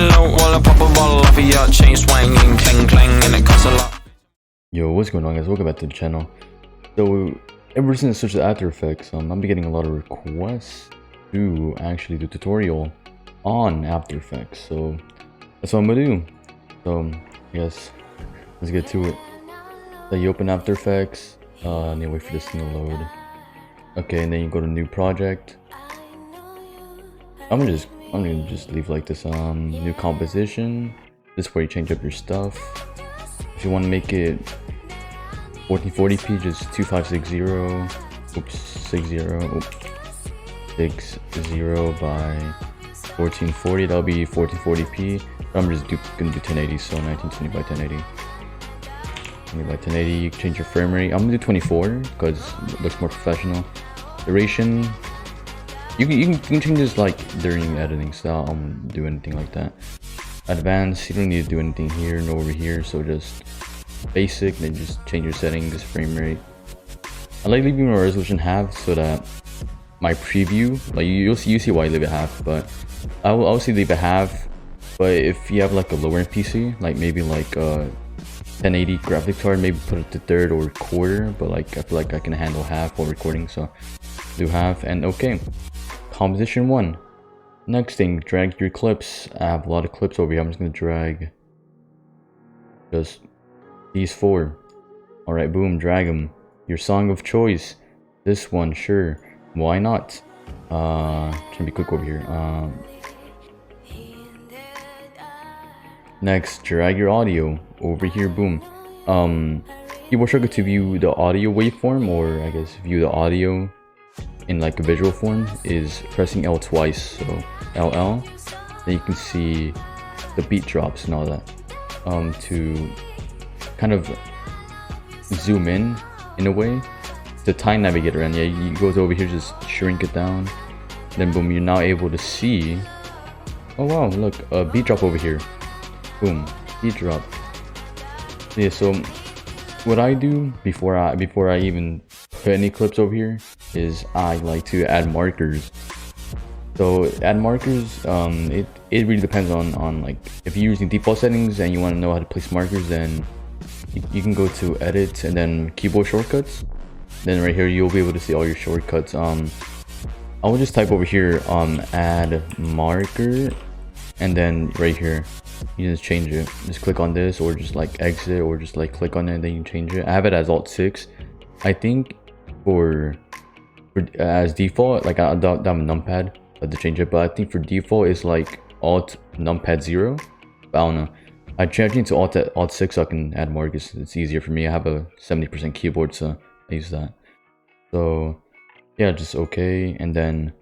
low while I pop a bottle off of your chain swinging, clang clang, and it costs a lot. Yo, what's going on, guys? Welcome back to the channel. So ever since I switched to After Effects, I've been getting a lot of requests to actually do a tutorial on After Effects, so that's what I'm gonna do. So I guess let's get to it. So you open After Effects, and you wait for this thing to load. Okay, and then you go to new project. I'm gonna just leave like this. New composition. This is where you change up your stuff. If you want to make it 1440p, just 2560. Oops, 60. Oops, 60 by 1440. That'll be 1440p. But I'm just gonna do 1080, so 1920 by 1080. 20 by 1080. You can change your frame rate. I'm gonna do 24 because it looks more professional. Duration. You can change this like during editing, so I don't do anything like that. Advanced, you don't need to do anything here nor over here, so just basic, then just change your settings, frame rate. I like leaving my resolution half so that my preview, like you see why I leave it half, but I will also leave it half. But if you have like a lower end PC, like maybe like 1080 graphics card, maybe put it to third or quarter, but like I feel like I can handle half while recording, so do half. And okay, composition 1. Next thing, drag your clips. I have a lot of clips over here. I'm just gonna drag just these 4. All right, boom, drag them. Your song of choice, this one, sure, why not? Trying to be quick over here. Next, drag your audio over here, boom. Keyboard shortcut to view the audio waveform, or I guess view the audio in like a visual form, is pressing L twice. So LL, then you can see the beat drops and all that. To kind of zoom in a way, the time navigator, and yeah, you go over here, just shrink it down, then boom, you're now able to see, oh wow, look, a beat drop over here, boom, beat drop. Yeah, so what I do before I even put any clips over here is I like to add markers. So add markers, it really depends on like, if you're using default settings and you want to know how to place markers, then you can go to edit and then keyboard shortcuts. Then right here you'll be able to see all your shortcuts. I will just type over here add marker, and then right here you just change it. Just click on this, or just like exit, or just like click on it and then you change it. I have it as Alt 6. I think for as default, like I don't have a numpad to change it, but I think for default it's like Alt numpad 0. But I don't know. I changed it to Alt 6 so I can add markers. It's easier for me. I have a 70% keyboard, so I use that. So yeah, just okay, and then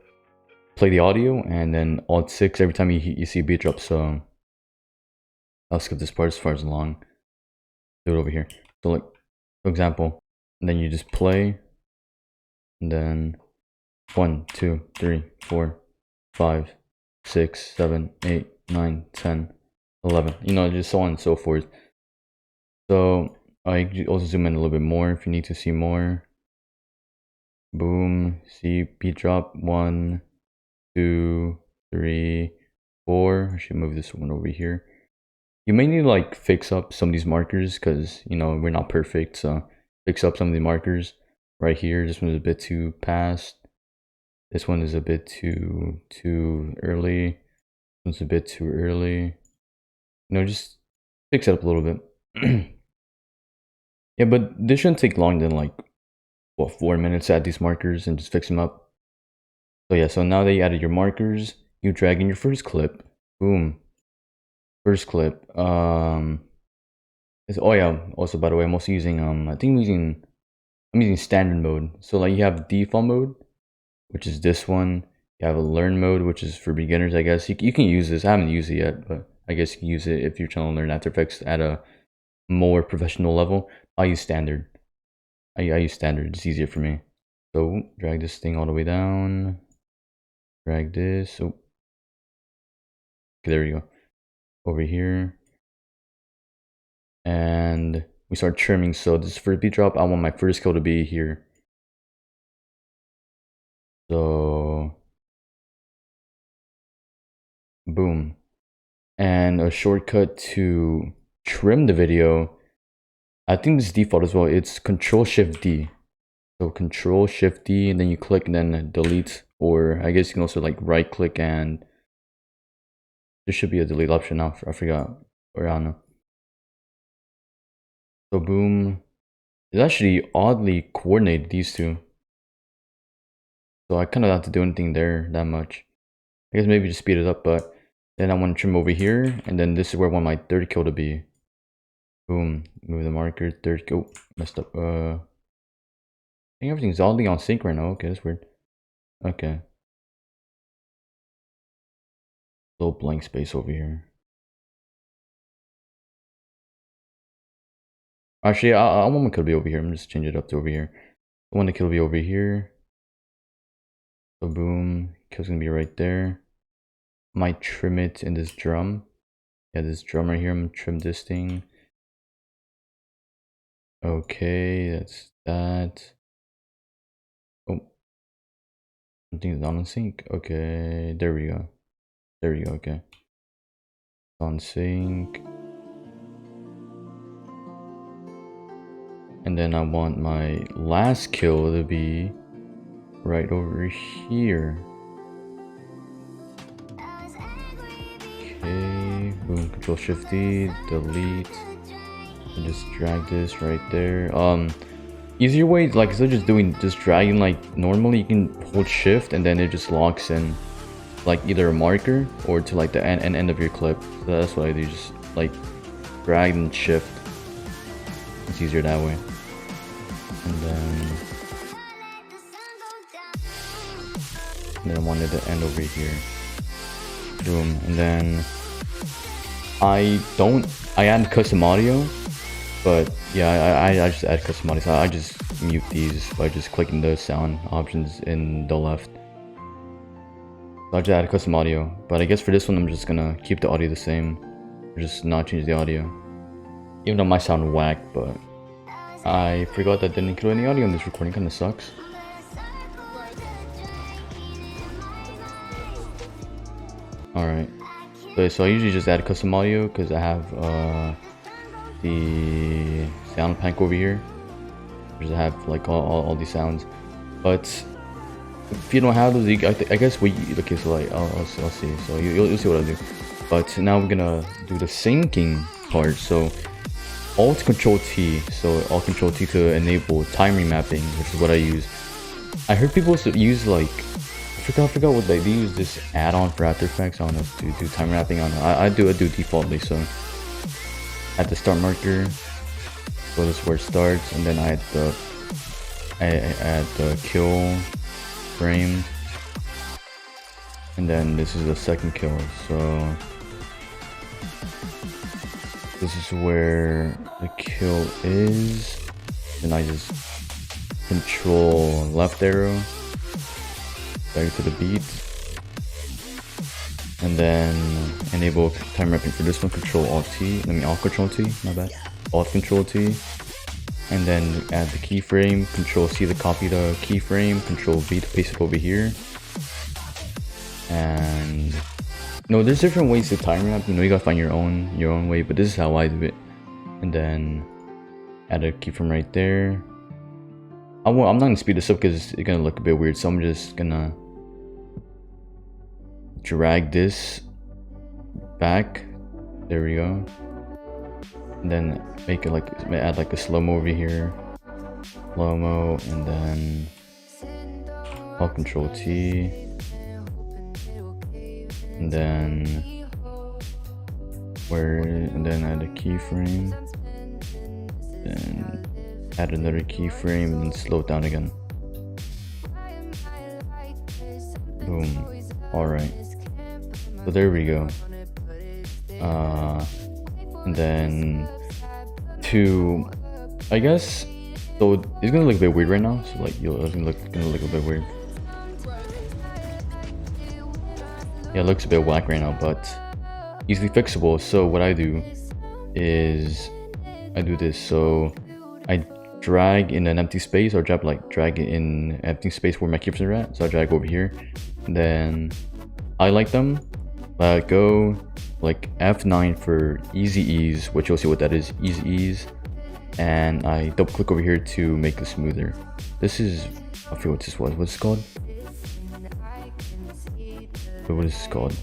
play the audio, and then Alt 6 every time you see a beat drop. So I'll skip this part as far as long. Do it over here. So like, for example, and then you just play, and then 1, 2, 3, 4, 5, 6, 7, 8, 9, 10, 11. You know, just so on and so forth. So I can also zoom in a little bit more if you need to see more. Boom, see beat drop 1, 2, 3, 4. I should move this one over here. You may need to like fix up some of these markers because, you know, we're not perfect, so fix up some of the markers right here. This one is a bit too past. This one is a bit too early. This one's a bit too early. You know, just fix it up a little bit. Yeah, but this shouldn't take long than like, what, 4 minutes to add these markers and just fix them up. So yeah, so now that you added your markers, you drag in your first clip. Boom. First clip. Oh yeah, also by the way, I'm also using I think I'm using standard mode. So like you have default mode, which is this one. You have a learn mode, which is for beginners, I guess. You can use this. I haven't used it yet, but I guess you can use it if you're trying to learn After Effects at a more professional level. I use standard. I use standard. It's easier for me. So drag this thing all the way down. Drag this. Oh, okay, there we go. Over here. And we start trimming. So this first beat drop, I want my first kill to be here. So boom. And a shortcut to trim the video, I think this is default as well, it's Control-Shift-D. So Control-Shift-D, and then you click and then delete, or I guess you can also like right click and there should be a delete option now, I forgot, or I don't know. So boom, it's actually oddly coordinated, these two. So I kind of don't have to do anything there that much. I guess maybe just speed it up, but then I want to trim over here, and then this is where I want my third kill to be. Boom, move the marker, third kill. Oh, messed up. I think everything's oddly on sync right now. Okay, that's weird. Okay. Little blank space over here. Actually, I want my kill to be over here. I'm just changing it up to over here. I want the kill to be over here. So boom, kill's gonna be right there. Might trim it in this drum. Yeah, this drum right here. I'm gonna trim this thing. Okay, that's that. Oh, something's not on sync. Okay, there we go. There we go. Okay, on sync. And then I want my last kill to be right over here. Okay, boom, Control-Shift-D, delete, and just drag this right there. Easier way, like instead of just dragging like normally, you can hold Shift and then it just locks in like either a marker or to like the end of your clip. So that's what I do, just like drag and Shift. It's easier that way. And then I wanted to end over here. Boom. And then I add custom audio, but yeah, I just add custom audio. So I just mute these by just clicking the sound options in the left. So I just add custom audio, but I guess for this one I'm just gonna keep the audio the same, or just not change the audio, even though it might sound whack. But I forgot that I didn't include any audio in this recording. Kind of sucks. Alright, so I usually just add custom audio because I have the sound pack over here. Just have like all these sounds. But if you don't have those, I guess okay. So like I'll see. So you'll see what I do. But now we're gonna do the syncing part. So Alt Control T. So Alt Control T to enable time remapping, which is what I use. I heard people use like I forgot what they use this add-on for After Effects. I don't know to do time wrapping on. I do defaultly. So at the start marker, so this is where it starts, and then I add the kill frame, and then this is the second kill. So this is where the kill is, and I just control left arrow back to the beat, and then enable time wrapping for this one. Control Alt T, Alt Control T, my bad. Alt Control T, and then add the keyframe. Control C to copy the keyframe. Control V to paste it over here. And no, there's different ways to time wrap. You know, you gotta find your own way, but this is how I do it. And then add a keyframe right there. I'm not gonna speed this up because it's gonna look a bit weird, so I'm just gonna drag this back. There we go. And then make it like, add like a slow-mo over here. Slow-mo, and then Alt Control T. And then add a keyframe. Then add another keyframe and slow it down again. Boom. Alright. So there we go. And then I guess, so it's gonna look a bit weird right now. So like, it's gonna look a bit weird. Yeah, it looks a bit whack right now, but easily fixable. So what I do is I do this. So I drag in an empty space, or drag it in empty space where my keyframes are at. So I drag over here, and then highlight them, Let go, like F9 for easy ease, which you'll see what that is, easy ease. And I double click over here to make it smoother. This is, I forget what this was. What's it called? What is this called?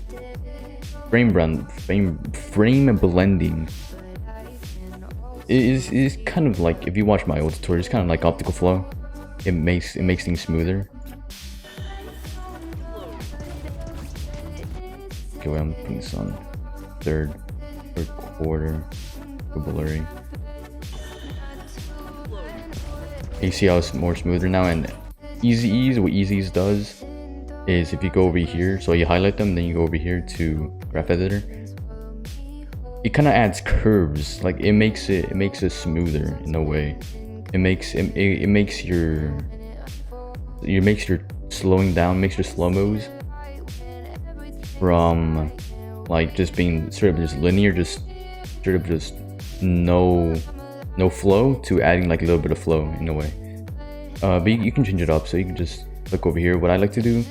Frame blending. It is kind of like, if you watch my old tutorial, it's kind of like optical flow. It makes things smoother. Okay, wait, I'm putting this on third quarter, blurry. You see how it's more smoother now. And easy ease, what easy ease does is if you go over here, so you highlight them, then you go over here to graph editor, it kind of adds curves. Like it makes it smoother in a way. It makes your slowing down, makes your slow-mos from like just being straight up just linear, just straight up just no flow, to adding like a little bit of flow in a way. But you can change it up, so you can just click over here. What I like to do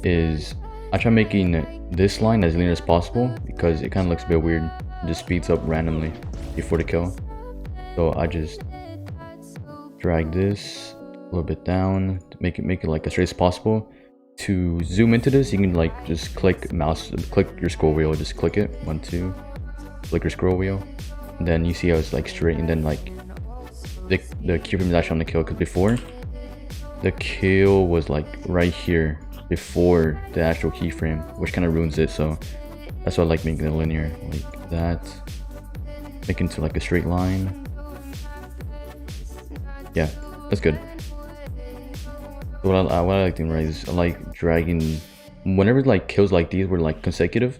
is I try making this line as linear as possible, because it kind of looks a bit weird. It just speeds up randomly before the kill. So I just drag this a little bit down to make it like as straight as possible. To zoom into this, you can like just click your scroll wheel, just click it, 1, 2, click your scroll wheel, and then you see how it's like straight, and then like the keyframe is actually on the kill, because before the kill was like right here before the actual keyframe, which kind of ruins it. So that's why I like making it linear like that, make it into like a straight line. Yeah, that's good. So what I like doing, right, is I like dragging whenever like kills like these were like consecutive.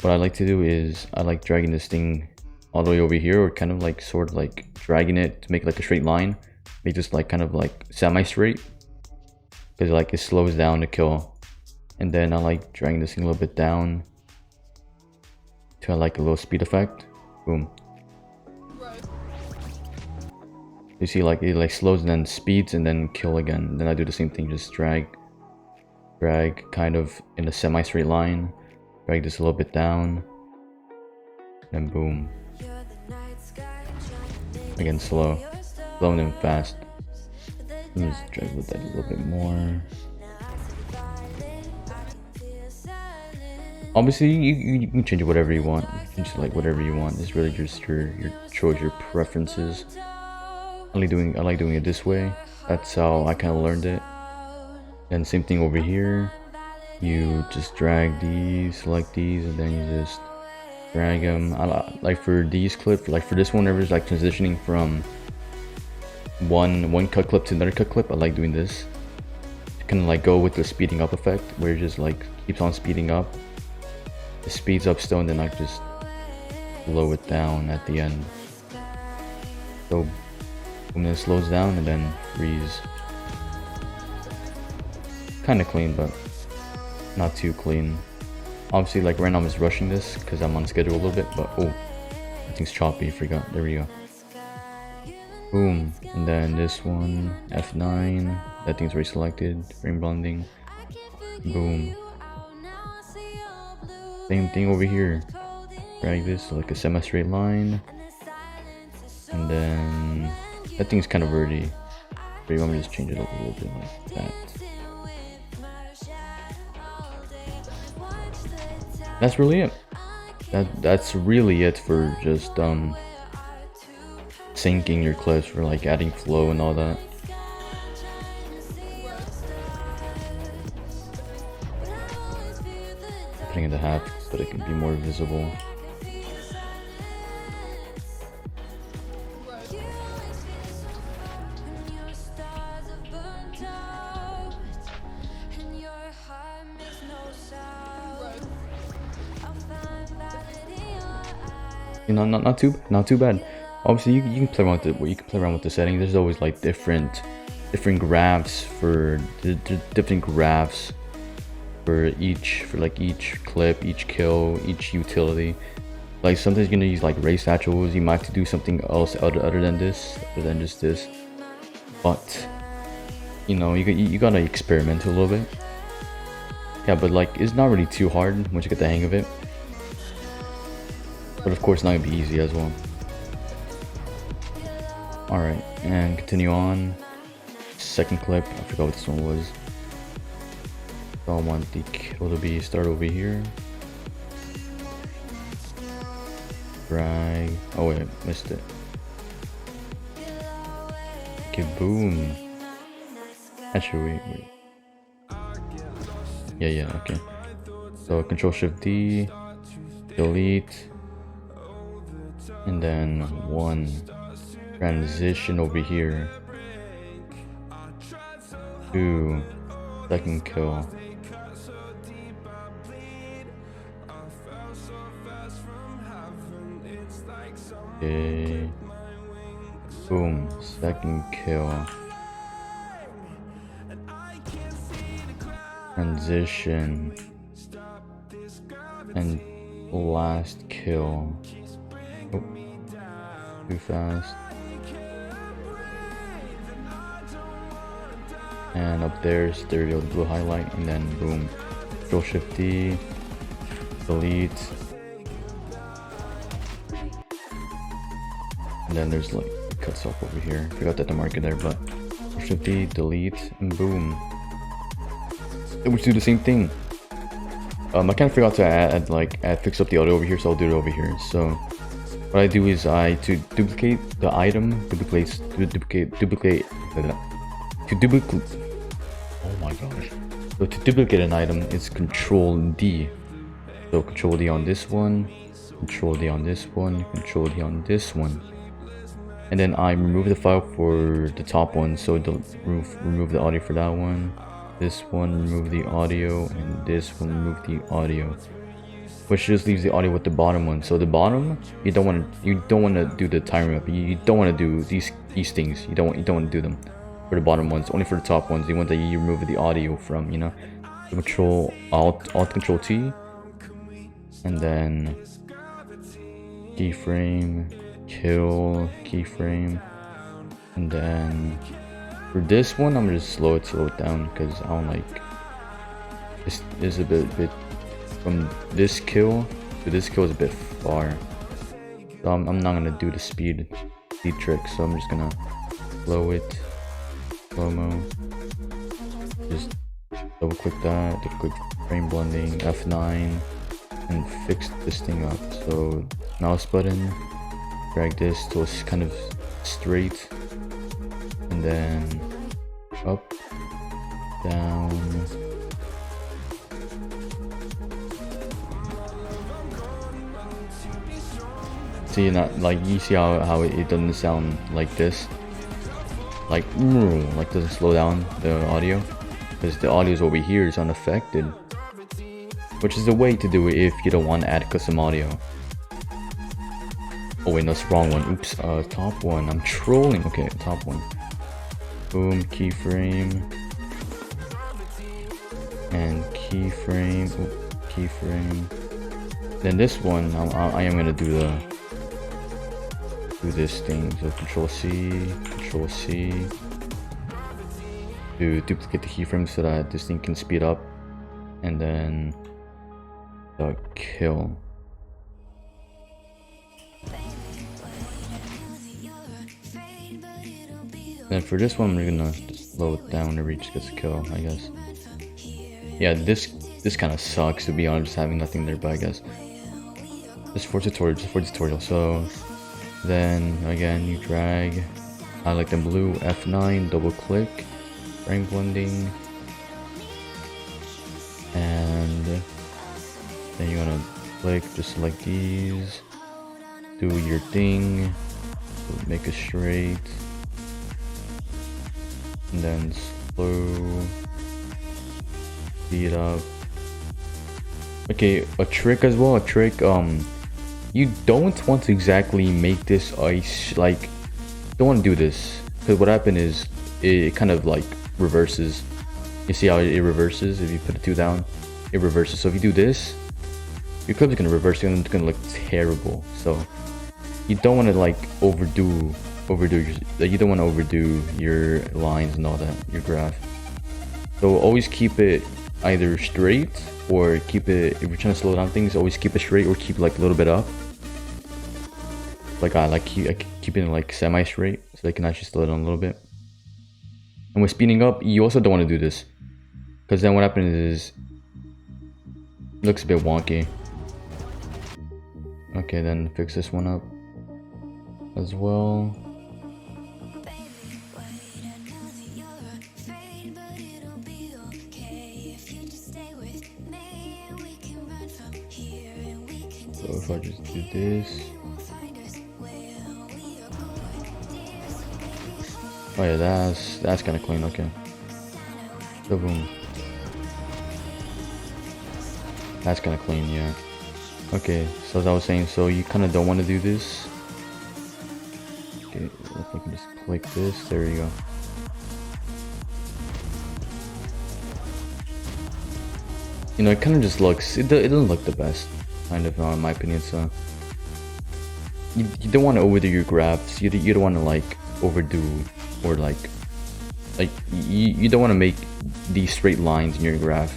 What I like to do is I like dragging this thing all the way over here, or kind of like sort of like dragging it to make like a straight line, make this like kind of like semi-straight, because like it slows down the kill. And then I like dragging this thing a little bit down to like a little speed effect. Boom. You see like it like slows and then speeds and then kill again. Then I do the same thing, just drag kind of in a semi-straight line, drag this a little bit down, and boom. Again, slow and then fast. Let's drag with that a little bit more. Obviously you can change it whatever you want. You can just like whatever you want. It's really just your choice, your preferences. I like doing it this way. That's how I kind of learned it. And same thing over here. You just drag these, select these, and then you just drag them. Like for these clips, like for this one, whenever it's like transitioning from one cut clip to another cut clip, I like doing this. Kind of like go with the speeding up effect, where it just like keeps on speeding up. It speeds up still, and then I just slow it down at the end. So when it slows down and then freeze. Kind of clean, but not too clean. Obviously, like right now I'm just rushing this because I'm on schedule a little bit, but oh, everything's choppy, forgot. There we go. Boom. And then this one, F9, that thing's already selected, frame blending. Boom. Same thing over here. Drag this to like a semi-straight line. And then that thing's kind of already. But you want me to just change it up a little bit like that. That's really it. That's really it for just syncing your clips, for like adding flow and all that. Putting it to half so that it can be more visible. You know, not too bad. Obviously, you can play around with the settings. There's always like different graphs for different graphs for each clip, each kill, each utility. Like sometimes you're gonna use like raze satchels. You might have to do something else other than just this. But you know, you gotta experiment a little bit. Yeah, but like it's not really too hard once you get the hang of it. But of course, not gonna be easy as well. All right, and continue on. Second clip. I forgot what this one was. So I want the kill to be start over here. Drag. Oh wait, I missed it. Okay, boom. Actually, wait. Yeah, okay. So Control Shift D, delete, and then one transition over here. 2 second kill. Okay. Boom. Second kill. Transition. And last kill. Oh, too fast. And up there's the blue highlight, and then boom. Control Shift D. Delete. And then there's like cuts off over here. Forgot that to mark it there, but Shift D, delete, and boom. Which do the same thing. I kind of forgot to fix up the audio over here, so I'll do it over here. So what I do is to duplicate the item, duplicate. Oh my gosh. So to duplicate an item, it's Control D. So Control D on this one, Control D on this one, Control D on this one. And then I remove the file for the top one, so remove the audio for that one. This one, remove the audio, and this one, remove the audio. Which just leaves the audio with the bottom one. So the bottom, you don't want to do the timer up. You don't want to do these things. You don't want to do them for the bottom ones. Only for the top ones. The ones that you remove the audio from. You know, Control Alt Control T, and then keyframe, kill, keyframe, and then for this one I'm just slow it down because I don't like this is a bit from this kill to this kill is a bit far, so I'm not gonna do the speed trick, so I'm just gonna slow it, slow-mo, just double click that, double click frame blending, F9, and fix this thing up. So mouse button, drag this till it's kind of straight, and then up, down, see, not like you see how it doesn't sound like this, like doesn't slow down the audio because the audio is over here is unaffected, which is the way to do it if you don't want to add custom audio. Oh wait, no, that's the wrong one. Oops, top one. I'm trolling. Okay, top one. Boom, keyframe. And keyframe. Ooh, keyframe. Then this one, I am gonna do this thing. So Control C. To duplicate the keyframe so that this thing can speed up. And then the kill. Then for this one, we're gonna just slow it down whenever he just gets a kill, I guess. Yeah, this kind of sucks, to be honest, having nothing there, but I guess just for tutorial. So then again, you drag, highlight the blue, F9, double click, frame blending, and then you're gonna click, just select these, do your thing, make it straight. And then slow, speed up. Okay, a trick as well. You don't want to exactly make this ice, like, don't want to do this, because what happened is it kind of like reverses. You see how it reverses? If you put the 2 down, it reverses. So if you do this, your clip is gonna reverse and it's gonna look terrible. So you don't want to like overdo you don't want to overdo your lines and all that, your graph. So always keep it either straight or keep it, if you're trying to slow down things, always keep it straight or keep like a little bit up. Like I keep it like semi-straight so they can actually slow it down a little bit. And with speeding up, you also don't want to do this, because then what happens is it looks a bit wonky. Okay, then fix this one up as well. So if I just do this. Oh yeah, that's kind of clean. Okay. So boom. That's kind of clean, yeah. Okay, so as I was saying, so you kind of don't want to do this. Okay, if I can just click this, there you go. You know, it kind of just looks, it doesn't look the best, kind of, in my opinion. So you don't want to overdo your graphs. You don't want to like overdo or like you don't want to make these straight lines in your graph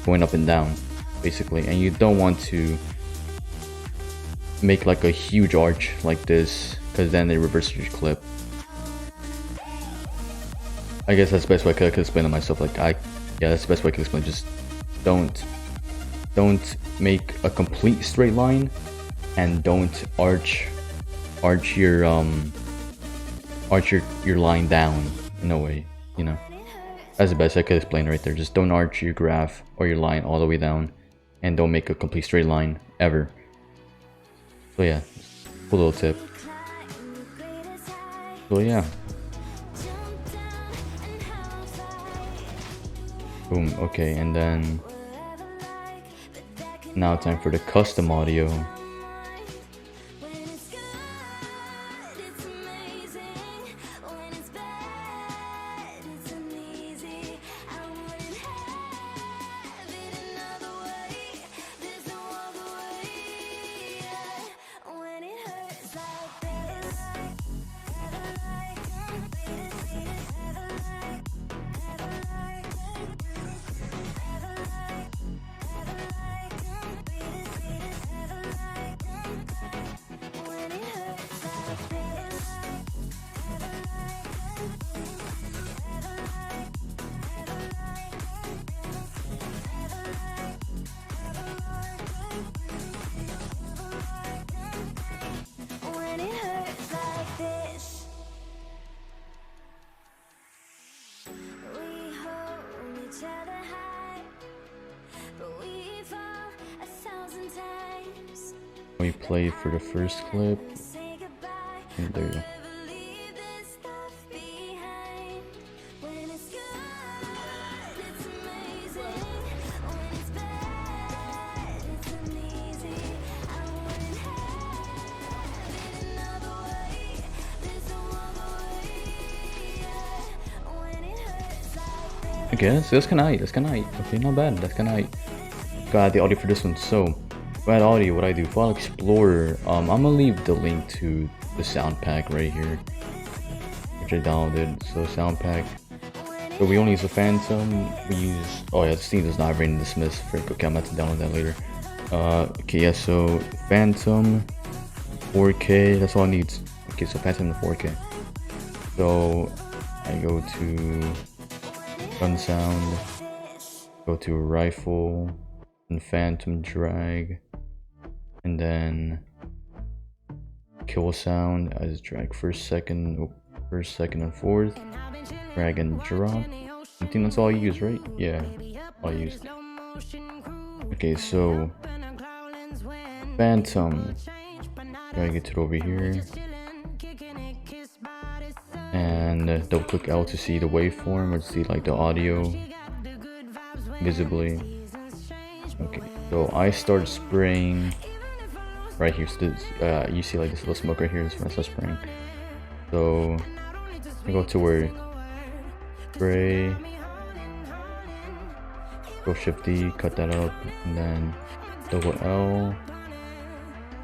going up and down, basically, and you don't want to make like a huge arch like this, because then it reverses your clip. I guess that's the best way I could explain it myself. Like yeah, that's the best way I could explain it. Just don't make a complete straight line, and don't arch your line down in a way, you know. That's the best I could explain right there. Just don't arch your graph or your line all the way down, and don't make a complete straight line ever. So yeah, cool little tip. So yeah. Boom, okay, and then now time for the custom audio. We play for the first clip, and there you go. Okay, that's kind of height. That's kind of height. Okay, not bad. That's kind of height. Got the audio for this one. So, for that audio, what I do, File Explorer. I'm gonna leave the link to the sound pack right here, which I downloaded. So sound pack. So we only use a Phantom. We use. Oh yeah, this thing does not have rain dismiss. Frick. Okay, I'm about to download that later. Okay, yeah. So Phantom, 4K. That's all it needs. Okay, so Phantom to 4K. So I go to gun sound, go to rifle and Phantom drag, and then kill sound. I just drag first, second, and fourth, drag and drop. I think that's all I use, right? Yeah, all I used. Okay, so Phantom, drag it to over here, and double click L to see the waveform or to see like the audio visibly. Okay, so I start spraying right here. So this, you see like this little smoke right here. This is when I start spraying. So I go to where spray, go Shift D, cut that up, and then double L,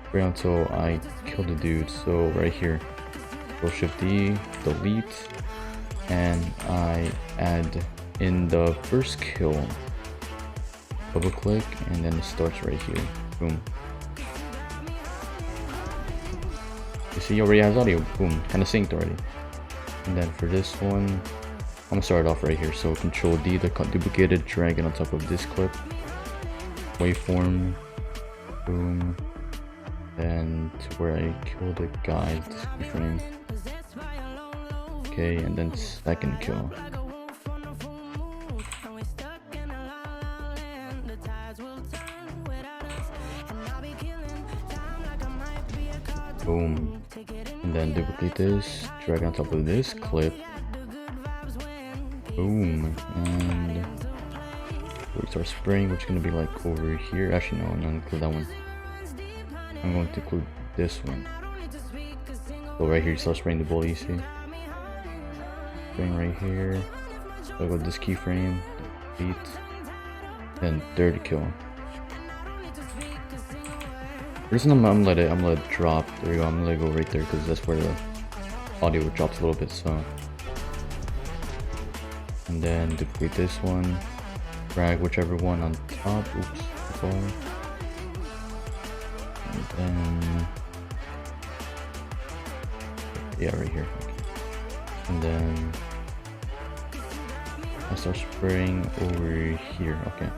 spray until I kill the dude. So right here, go Shift D, delete, and I add in the first kill. double click, and then it starts right here. Boom. You see, it already has audio. Boom, kind of synced already. And then for this one, I'm gonna start off right here. So Control D, the duplicated, drag it on top of this clip. Waveform. Boom. And to where I kill the guy, this keyframe. Okay, and then second kill. Boom. And then duplicate this, drag on top of this clip. Boom. And where's our spraying, which is gonna be like over here. Actually, no, I'm not include that one. I'm going to include this one. So right here, you start spraying the bullet, you see? Spraying right here. So I go with this keyframe, beat, then third kill. Reason I'm gonna let it drop. There we go. I'm gonna let it go right there because that's where the audio drops a little bit. So, and then duplicate this one, drag whichever one on top. Oops, far. And then, yeah, right here. And then I start spraying over here. Okay.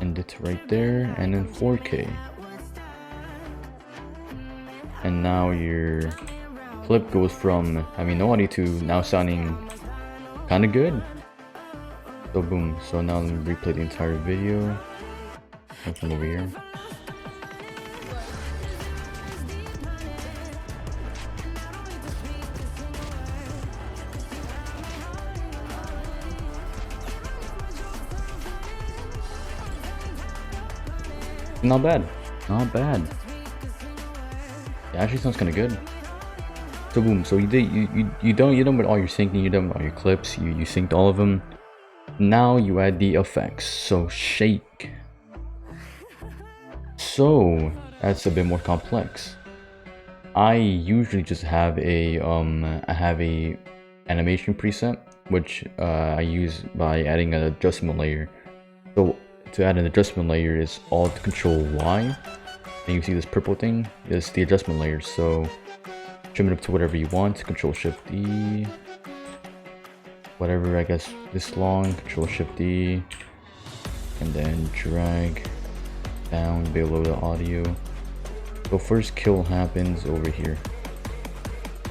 And it's right there, and then 4K. And now your clip goes from having no audio to now sounding kind of good. So boom. So now let me replay the entire video. Come from over here. Not bad, not bad. It actually sounds kind of good. So boom. So you done with all your syncing, you done with all your clips. You synced all of them. Now you add the effects. So shake. So that's a bit more complex. I usually just have a animation preset, which I use by adding an adjustment layer. So to add an adjustment layer is Alt Control Y, and you see this purple thing is the adjustment layer. So trim it up to whatever you want. Control Shift D, whatever, I guess this long. Control Shift D, and then drag down below the audio. So first kill happens over here.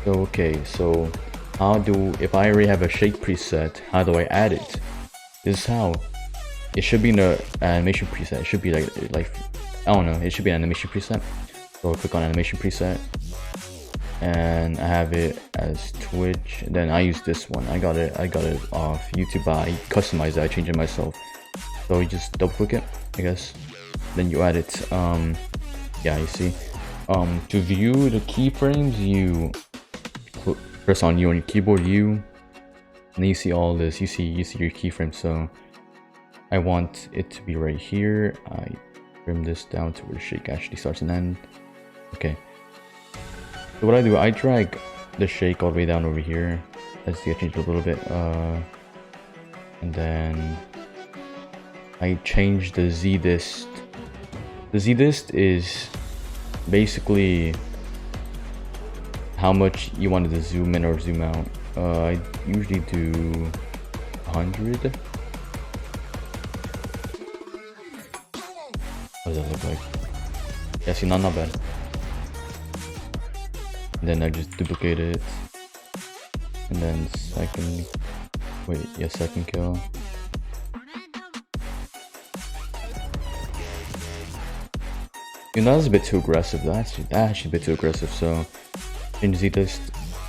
So okay, so if I already have a shake preset, how do I add it? This is how. It should be in the animation preset. It should be like I don't know. It should be an animation preset. So I'll click on animation preset, and I have it as Twitch. Then I use this one. I got it off YouTube. But I customized it. I changed it myself. So you just double click it, I guess. Then you add it. Yeah, you see. To view the keyframes, you press on U on your keyboard, U, and then you see all this. You see your keyframes. So I want it to be right here. I trim this down to where shake actually starts and ends. Okay. So what I do, I drag the shake all the way down over here. Let's see, I changed it a little bit. And then I change the Z dist. The Z dist is basically how much you wanted to zoom in or zoom out. I usually do 100. What does that look like? Yeah, see, not bad. And then I just duplicate it. And then second kill. You know, that's a bit too aggressive. That's actually a bit too aggressive. So change Z dist,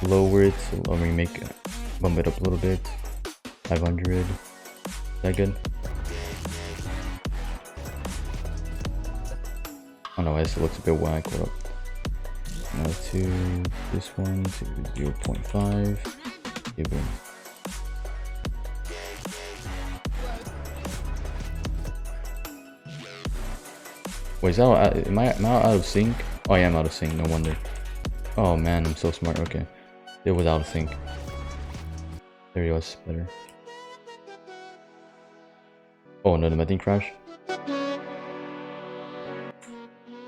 lower it. So let me bump it up a little bit. 500. Is that good? Oh no, this looks a bit whack. What up? Now to this one to 0.5. Okay, boom. Wait, is that am I out of sync? Oh, I am out of sync. No wonder. Oh man, I'm so smart. Okay, it was out of sync. There you go, it's better. Oh no, the methane crash.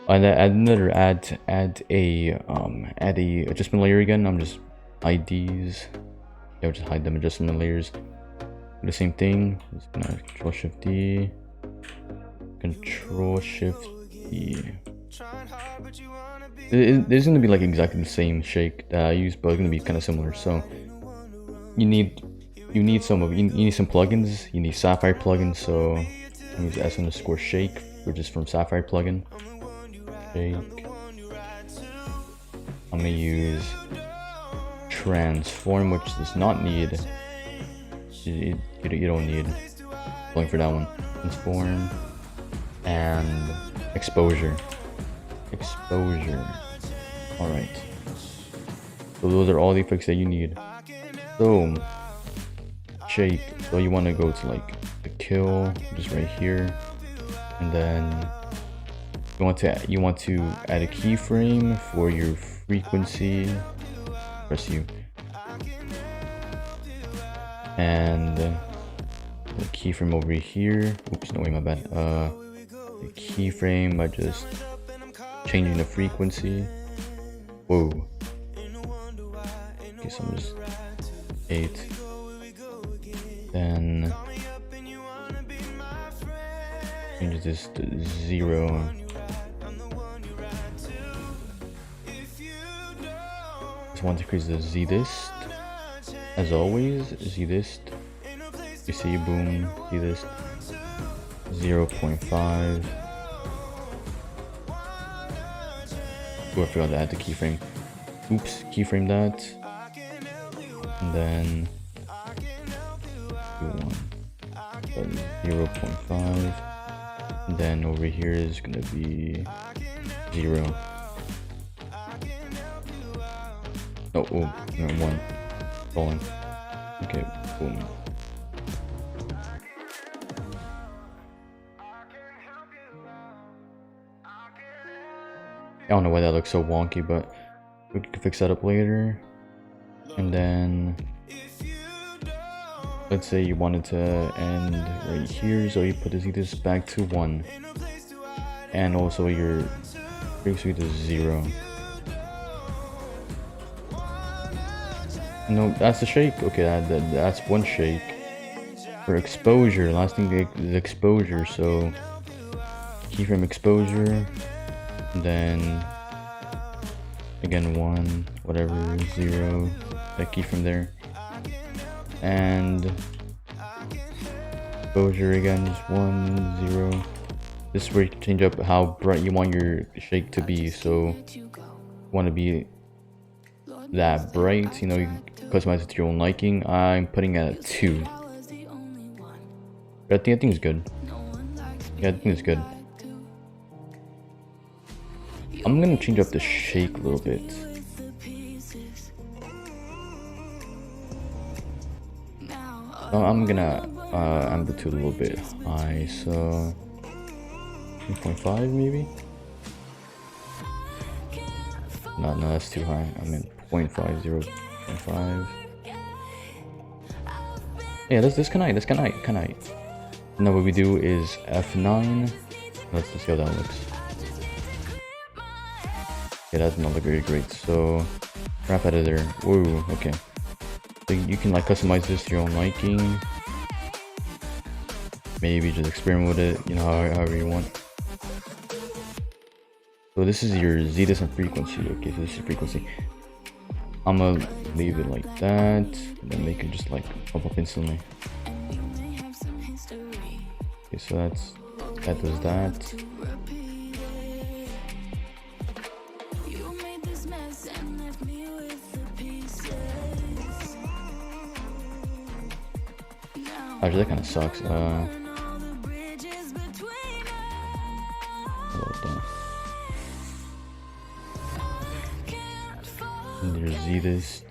And add another add a adjustment layer again. I'm just IDs. Yeah, I'll just hide them adjustment layers. Do the same thing. Just gonna Control Shift D. Control Shift D. It is gonna be like exactly the same shake that I use, but it's gonna be kind of similar. So you need some plugins. You need Sapphire plugins. So I use s_shake, which is from Sapphire plugin. Shake. I'm gonna use transform, which does not need. You don't need plugin for that one. Transform and exposure. All right. So those are all the effects that you need. So shake. So you want to go to like the kill, just right here, and then you want to add a keyframe for your frequency. Press U. And the keyframe over here. Oops, no way, my bad. The keyframe by just changing the frequency. Whoa. Okay, so I'm just 8. Then change this to 0. Just want to increase the Z dist. As always, Z dist. You see, boom, Z dist 0.5. Oh, I forgot to add the keyframe. Oops, keyframe that. And then 0.5. And then over here is gonna be 0. Oh, no, 1. Falling. Okay, boom. I don't know why that looks so wonky, but we can fix that up later. And then let's say you wanted to end right here, so you put this back to 1, and also your frequency to 0. No, that's the shake. Okay, that's one shake. For exposure, last thing is exposure. So keyframe exposure, and then again 1, whatever, 0. That keyframe there, and exposure again, just 1, 0. This is where you can change up how bright you want your shake to be. So you want to be that bright, you know, you can customize it to your own liking. I'm putting it at 2. But I think it's good. Yeah, I think it's good. I'm gonna change up the shake a little bit. I'm gonna amplitude a little bit high, so 3.5 maybe. No, that's too high. I meant 0.5, 0.5. Yeah, that's kind of. Now what we do is F9. Let's just see how that looks. Yeah, that does not look very great. So wrap editor. Whoa, okay. So you can like customize this to your own liking. Maybe just experiment with it, you know, however you want. So this is your Z dist and frequency. Okay, so this is frequency. I'm gonna leave it like that, and then make it just like pop up instantly. Okay, so that does that. Actually, that kind of sucks. And there's Z dist.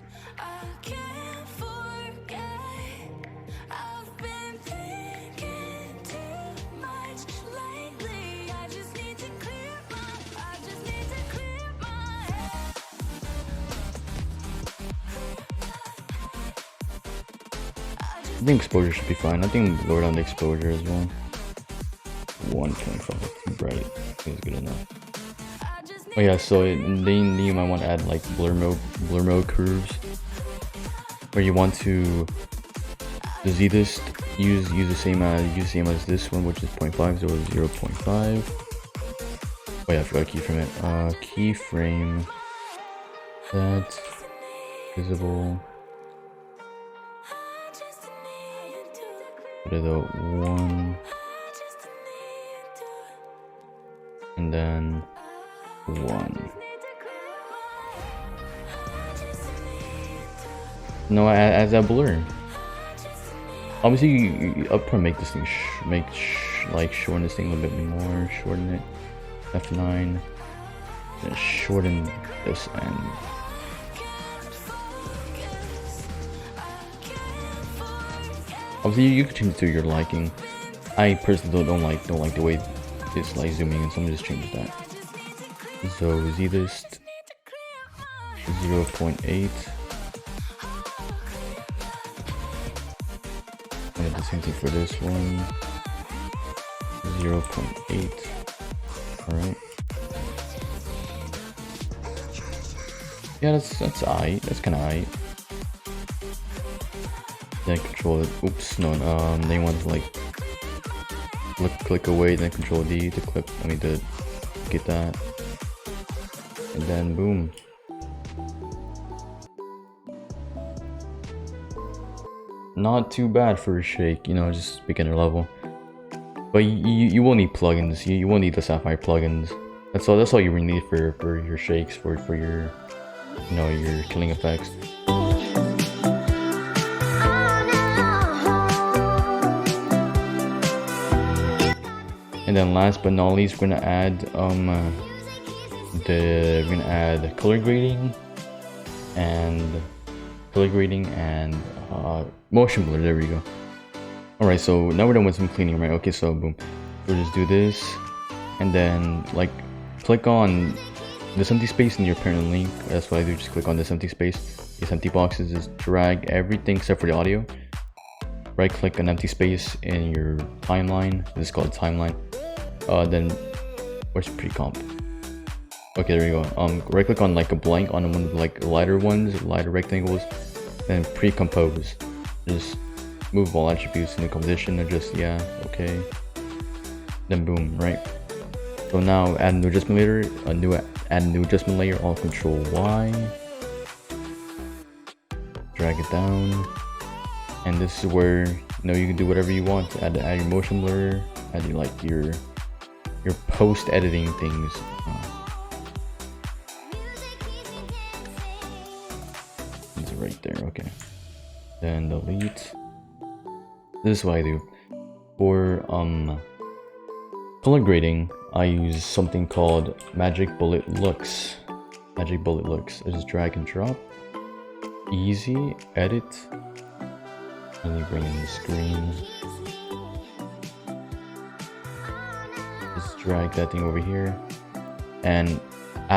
I think exposure should be fine. I think lower down the exposure as well. 1.5, bright. I think it's good enough. Oh yeah, so then you might want to add like blur mode curves, where you want to use the same as this one, which is 0.5 or 0.5. Oh yeah, I forgot keyframe it. Keyframe that visible. Put it at 1, and then 1. No, as that blur. Obviously, I'll probably make this thing like shorten this thing a little bit more. Shorten it. F9. Then shorten this end. Obviously, you can change it to your liking. I personally don't like the way it's like zooming in, so I'm gonna just change that. So z-list 0.8. And the same thing for this one. 0.8. Alright. Yeah, that's aight. That's kinda aight. Then control it. Oops, no. Then you want to like click away, then control D to clip. To get that, and then boom. Not too bad for a shake, just beginner level. But you will need plugins. You will need the Sapphire plugins. That's all you really need for your shakes, for your your killing effects. And then last but not least, we're gonna add color grading and motion blur. There we go. Alright, so now we're done with some cleaning, right? Okay, so boom. We'll just do this, and then like click on this empty space in your parent link. That's what I do. Just click on this empty space, these empty boxes. Just drag everything except for the audio. Right click an empty space in your timeline. This is called timeline. Then where's pre-comp? Okay, there you go. Right click on like a blank on one of the like lighter rectangles, then pre-compose. Just move all attributes into composition, adjust, yeah, okay. Then boom, right? So now add a new adjustment layer, add a new adjustment layer, all control Y. Drag it down. And this is where you can do whatever you want. Add your motion blur, add your post editing things. It's right there. Okay. Then delete. This is what I do. For color grading, I use something called Magic Bullet Looks. I just drag and drop. Easy, edit. And you bring in the screen. Just drag that thing over here. And I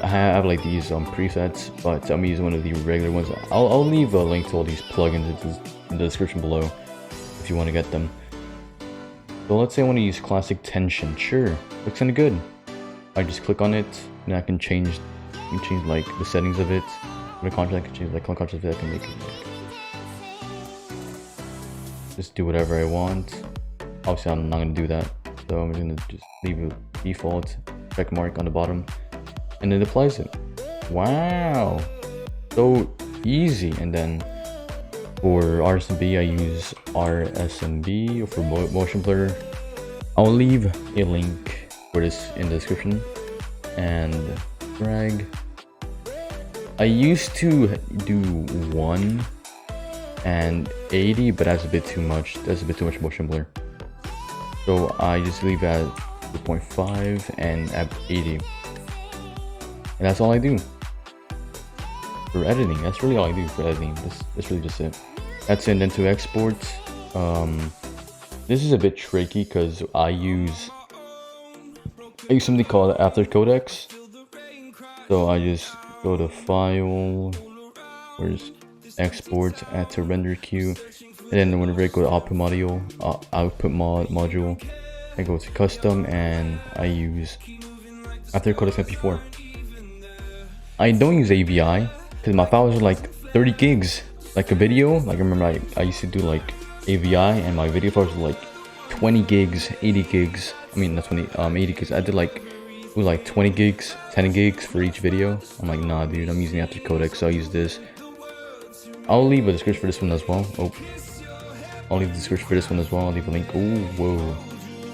have like these presets, but I'm using one of the regular ones. I'll leave a link to all these plugins in the description below if you want to get them. So let's say I want to use classic tension. Sure, looks kinda good. I just click on it, and I can change like the settings of it. The contrast, I can change like color contrast of it. I can make it just do whatever I want. Obviously, I'm not gonna do that, so I'm gonna just leave a default check mark on the bottom, and it applies it. Wow, so easy. And then for RSMB, I use RSMB for motion blur. I'll leave a link for this in the description. And drag. I used to do 1 and 80, but that's a bit too much. That's a bit too much motion blur. So I just leave at 2.5 and at 80. And that's all I do for editing. That's really all I do for editing. That's really just it. That's it. And then to export, this is a bit tricky because I use something called After Codecs. So I just go to File, where's Export, add to render queue, And then whenever I go to output module, I go to custom and I use after codec MP4. I don't use AVI because my files are like 30 gigs. Like a video, like I remember I used to do like AVI and my video files were like 20 gigs, 80 gigs. I mean not 20, 80 gigs. I did like 20 gigs, 10 gigs for each video. I'm like, nah dude, I'm using after codec, so I'll use this. I'll leave a description for this one as well. I'll leave a description for this one as well. I'll leave a link. Oh, whoa.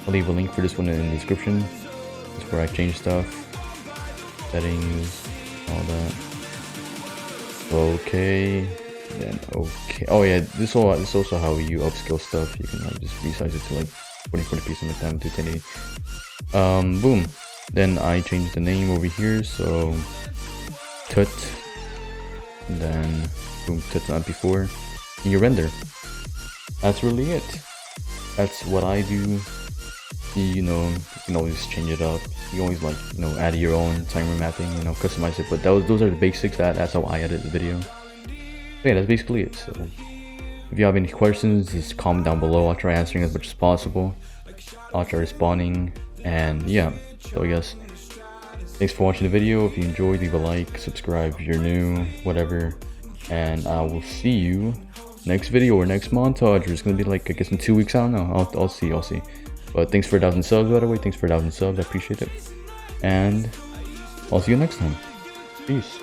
I'll leave a link for this one in the description. That's where I change stuff. Settings, all that. Okay. Then okay. Oh yeah, this is also how you upscale stuff. You can like just resize it to like 2040p something to 1080. Boom. Then I changed the name over here, so tut. And then boom, tut on MP4. And you render. That's really it. That's what I do. You know, you can always change it up. You always like, you know, add your own time remapping, you know, customize it. But those are the basics. That's how I edit the video. But yeah, that's basically it. So if you have any questions, just comment down below. I'll try answering as much as possible. I'll try responding. And yeah, so I guess thanks for watching the video. If you enjoyed, leave a like, subscribe if you're new, whatever. And I will see you next video or next montage. It's gonna be like, I guess in 2 weeks. I don't know. I'll see. But thanks for 1,000 subs, by the way. Thanks for 1,000 subs. I appreciate it. And I'll see you next time. Peace.